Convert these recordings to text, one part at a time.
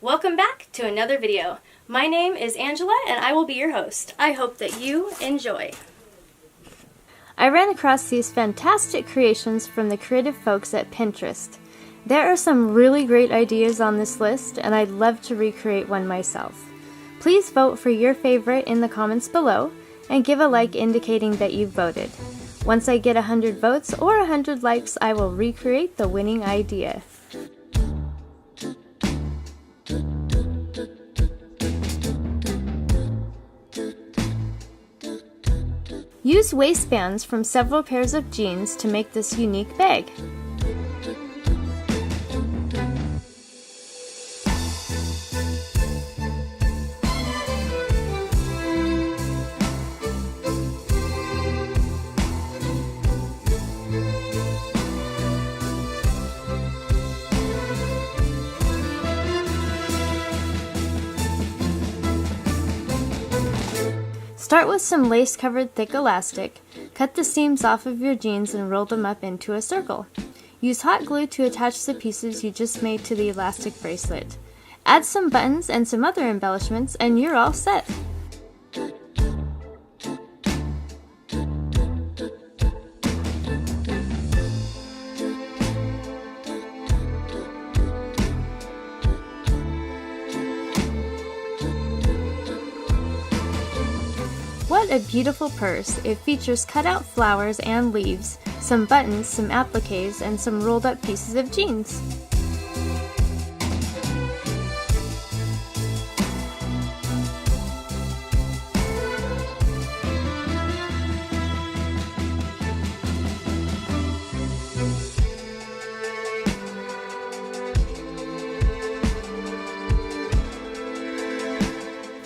Welcome back to another video. My name is Angela and I will be your host. I hope that you enjoy. I ran across these fantastic creations from the creative folks at Pinterest. There are some really great ideas on this list and I'd love to recreate one myself. Please vote for your favorite in the comments below and give a like indicating that you voted. Once I get 100 votes or 100 likes, I will recreate the winning idea. Use waistbands from several pairs of jeans to make this unique bag. Start with some lace-covered thick elastic. Cut the seams off of your jeans and roll them up into a circle. Use hot glue to attach the pieces you just made to the elastic bracelet. Add some buttons and some other embellishments and you're all set! What a beautiful purse! It features cut-out flowers and leaves, some buttons, some appliques, and some rolled-up pieces of jeans.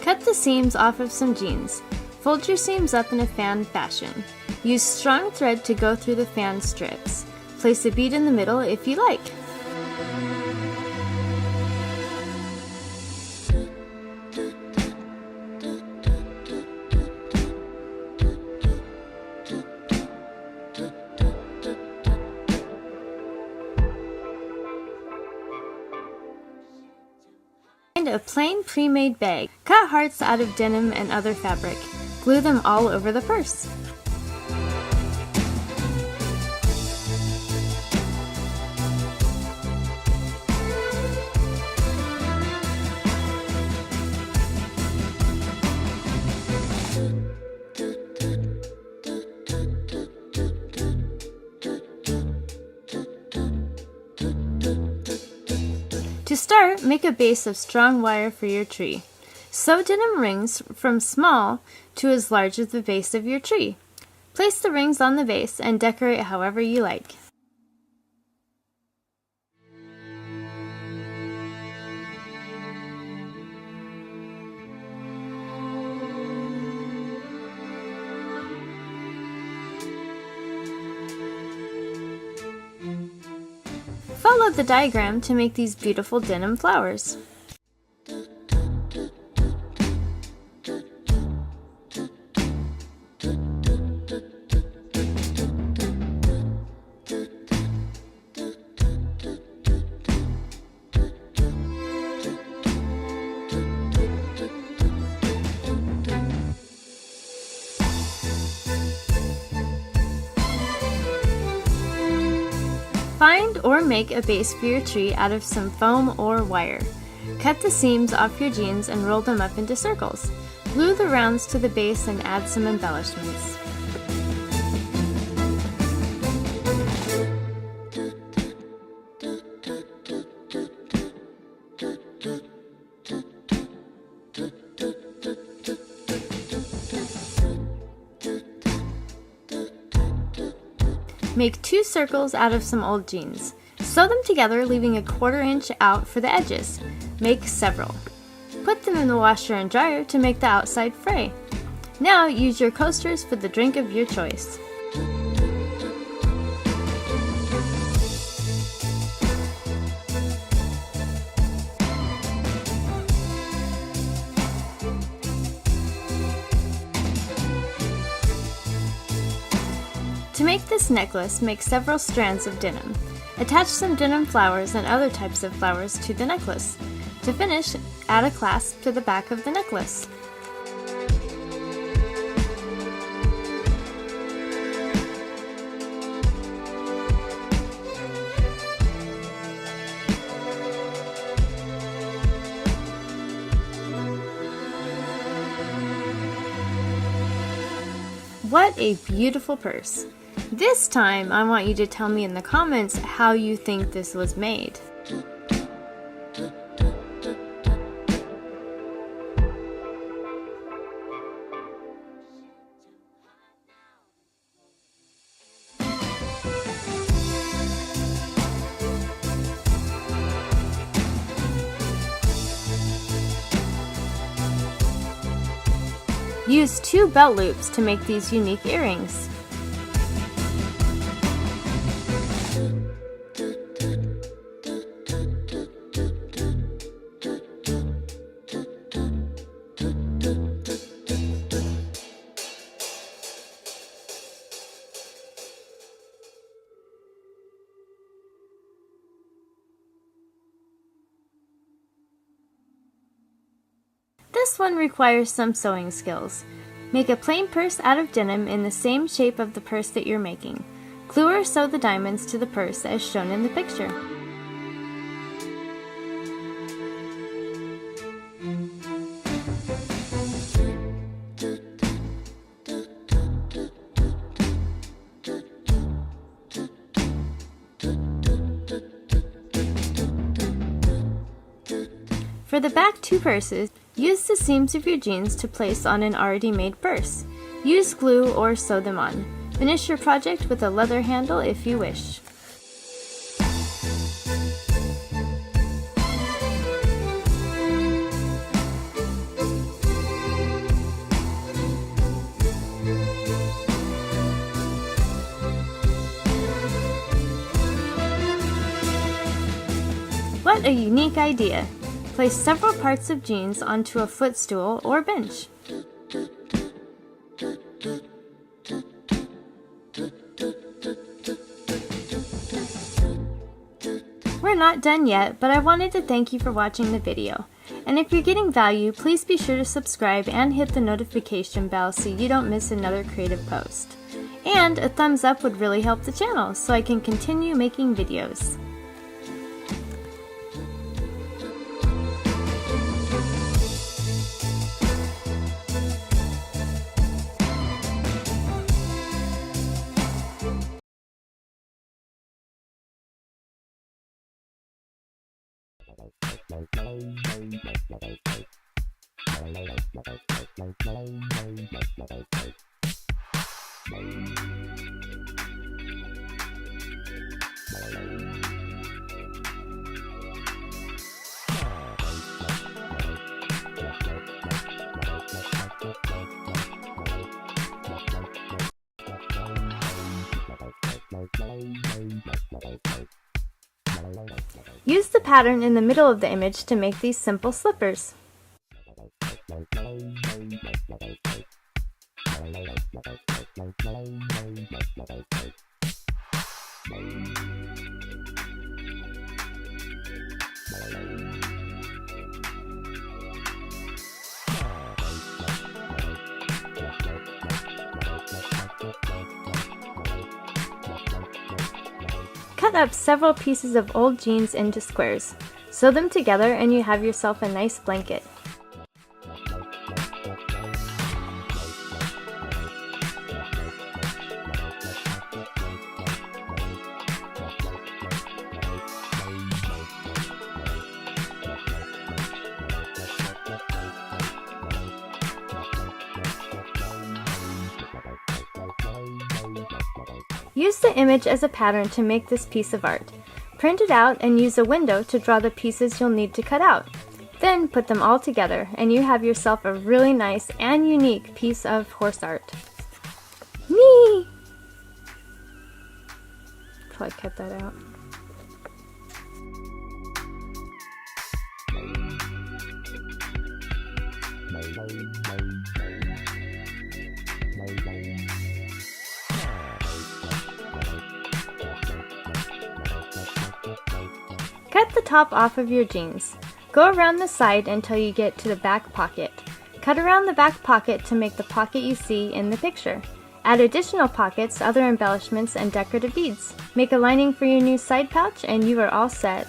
Cut the seams off of some jeans. Fold your seams up in a fan fashion. Use strong thread to go through the fan strips. Place a bead in the middle if you like. Find a plain pre-made bag. Cut hearts out of denim and other fabric. Glue them all over the purse. To start, make a base of strong wire for your tree. Sew denim rings from small to as large as the base of your tree. Place the rings on the base and decorate however you like. Follow the diagram to make these beautiful denim flowers. Find or make a base for your tree out of some foam or wire. Cut the seams off your jeans and roll them up into circles. Glue the rounds to the base and add some embellishments. Make 2 circles out of some old jeans. Sew them together, leaving a 1/4 inch out for the edges. Make several. Put them in the washer and dryer to make the outside fray. Now use your coasters for the drink of your choice. To make this necklace, make several strands of denim. Attach some denim flowers and other types of flowers to the necklace. To finish, add a clasp to the back of the necklace. What a beautiful purse! This time, I want you to tell me in the comments how you think this was made. Use 2 belt loops to make these unique earrings. This one requires some sewing skills. Make a plain purse out of denim in the same shape of the purse that you're making. Glue or sew the diamonds to the purse as shown in the picture. For the back 2 purses, use the seams of your jeans to place on an already made purse. Use glue or sew them on. Finish your project with a leather handle if you wish. What a unique idea! Place several parts of jeans onto a footstool or bench. We're not done yet, but I wanted to thank you for watching the video. And if you're getting value, please be sure to subscribe and hit the notification bell so you don't miss another creative post. And a thumbs up would really help the channel so I can continue making videos. Use the pattern in the middle of the image to make these simple slippers. Cut up several pieces of old jeans into squares. Sew them together and you have yourself a nice blanket. Use the image as a pattern to make this piece of art. Print it out and use a window to draw the pieces you'll need to cut out. Then put them all together and you have yourself a really nice and unique piece of horse art. Me! Probably cut that out. Cut the top off of your jeans. Go around the side until you get to the back pocket. Cut around the back pocket to make the pocket you see in the picture. Add additional pockets, other embellishments, and decorative beads. Make a lining for your new side pouch and you are all set.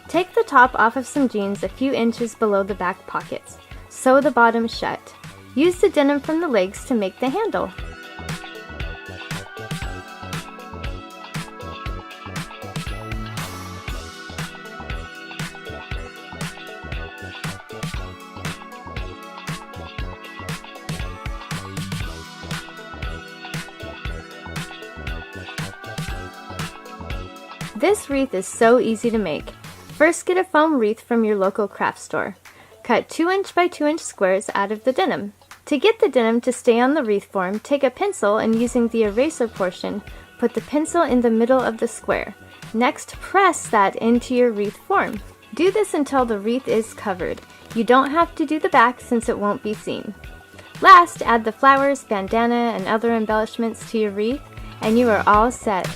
Take the top off of some jeans a few inches below the back pockets. Sew the bottom shut. Use the denim from the legs to make the handle. This wreath is so easy to make. First, get a foam wreath from your local craft store. Cut 2" by 2" squares out of the denim. To get the denim to stay on the wreath form, take a pencil and using the eraser portion, put the pencil in the middle of the square. Next, press that into your wreath form. Do this until the wreath is covered. You don't have to do the back since it won't be seen. Last, add the flowers, bandana, and other embellishments to your wreath, and you are all set.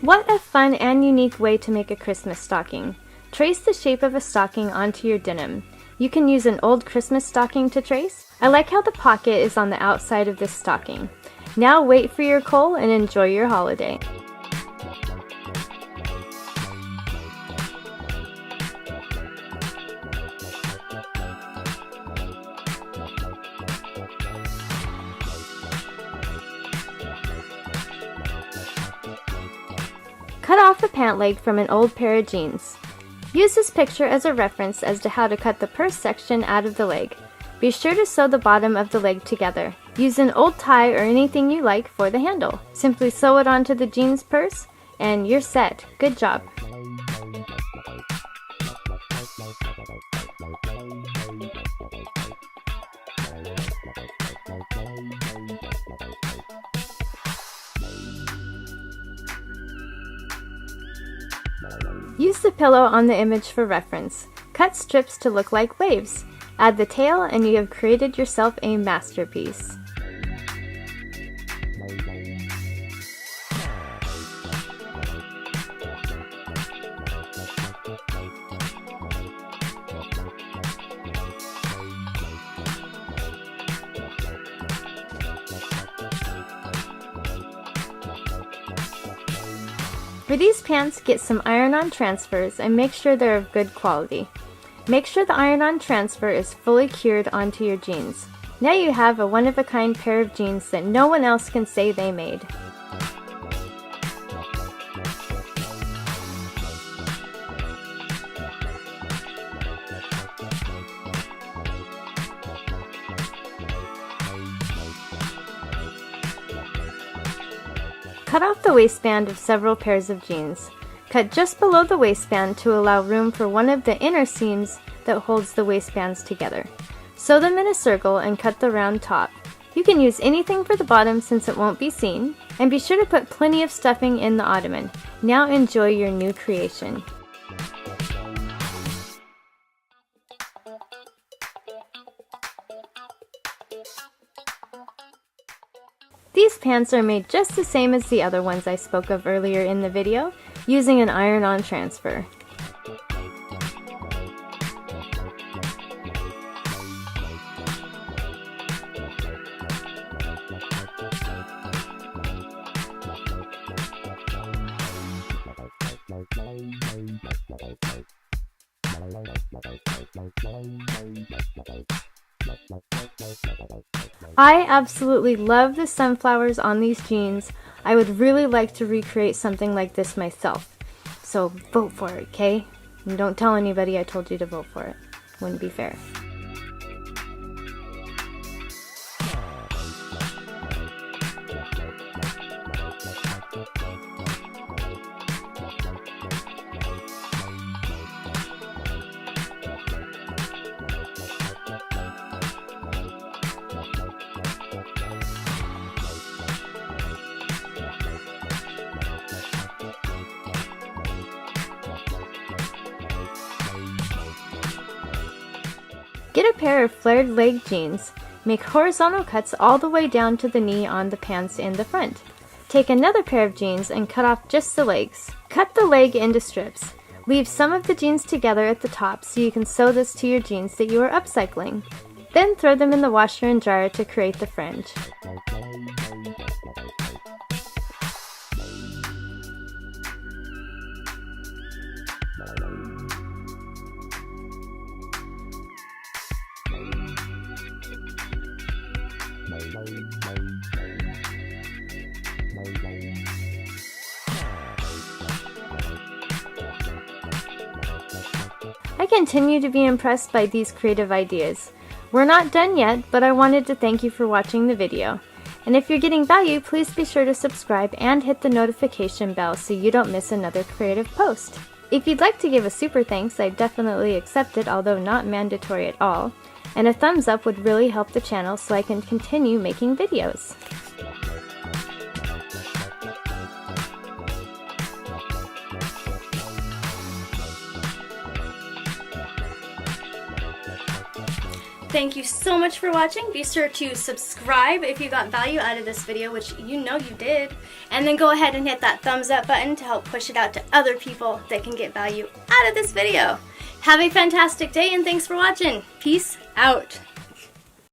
What a fun and unique way to make a Christmas stocking. Trace the shape of a stocking onto your denim. You can use an old Christmas stocking to trace. I like how the pocket is on the outside of this stocking. Now wait for your coal and enjoy your holiday. Cut off a pant leg from an old pair of jeans. Use this picture as a reference as to how to cut the purse section out of the leg. Be sure to sew the bottom of the leg together. Use an old tie or anything you like for the handle. Simply sew it onto the jeans purse and you're set. Good job. Use the pillow on the image for reference. Cut strips to look like waves. Add the tail and you have created yourself a masterpiece. For these pants, get some iron-on transfers and make sure they're of good quality. Make sure the iron-on transfer is fully cured onto your jeans. Now you have a one-of-a-kind pair of jeans that no one else can say they made. Cut off the waistband of several pairs of jeans. Cut just below the waistband to allow room for one of the inner seams that holds the waistbands together. Sew them in a circle and cut the round top. You can use anything for the bottom since it won't be seen, and be sure to put plenty of stuffing in the ottoman. Now enjoy your new creation. These pants are made just the same as the other ones I spoke of earlier in the video, using an iron-on transfer. I absolutely love the sunflowers on these jeans. I would really like to recreate something like this myself. So vote for it, okay? And don't tell anybody I told you to vote for it. Wouldn't be fair. Get a pair of flared leg jeans. Make horizontal cuts all the way down to the knee on the pants in the front. Take another pair of jeans and cut off just the legs. Cut the leg into strips. Leave some of the jeans together at the top so you can sew this to your jeans that you are upcycling. Then throw them in the washer and dryer to create the fringe. I continue to be impressed by these creative ideas. We're not done yet, but I wanted to thank you for watching the video. And if you're getting value, please be sure to subscribe and hit the notification bell so you don't miss another creative post. If you'd like to give a super thanks, I'd definitely accept it, although not mandatory at all. And a thumbs up would really help the channel so I can continue making videos. Thank you so much for watching. Be sure to subscribe if you got value out of this video, which you know you did. And then go ahead and hit that thumbs up button to help push it out to other people that can get value out of this video. Have a fantastic day and thanks for watching. Peace out.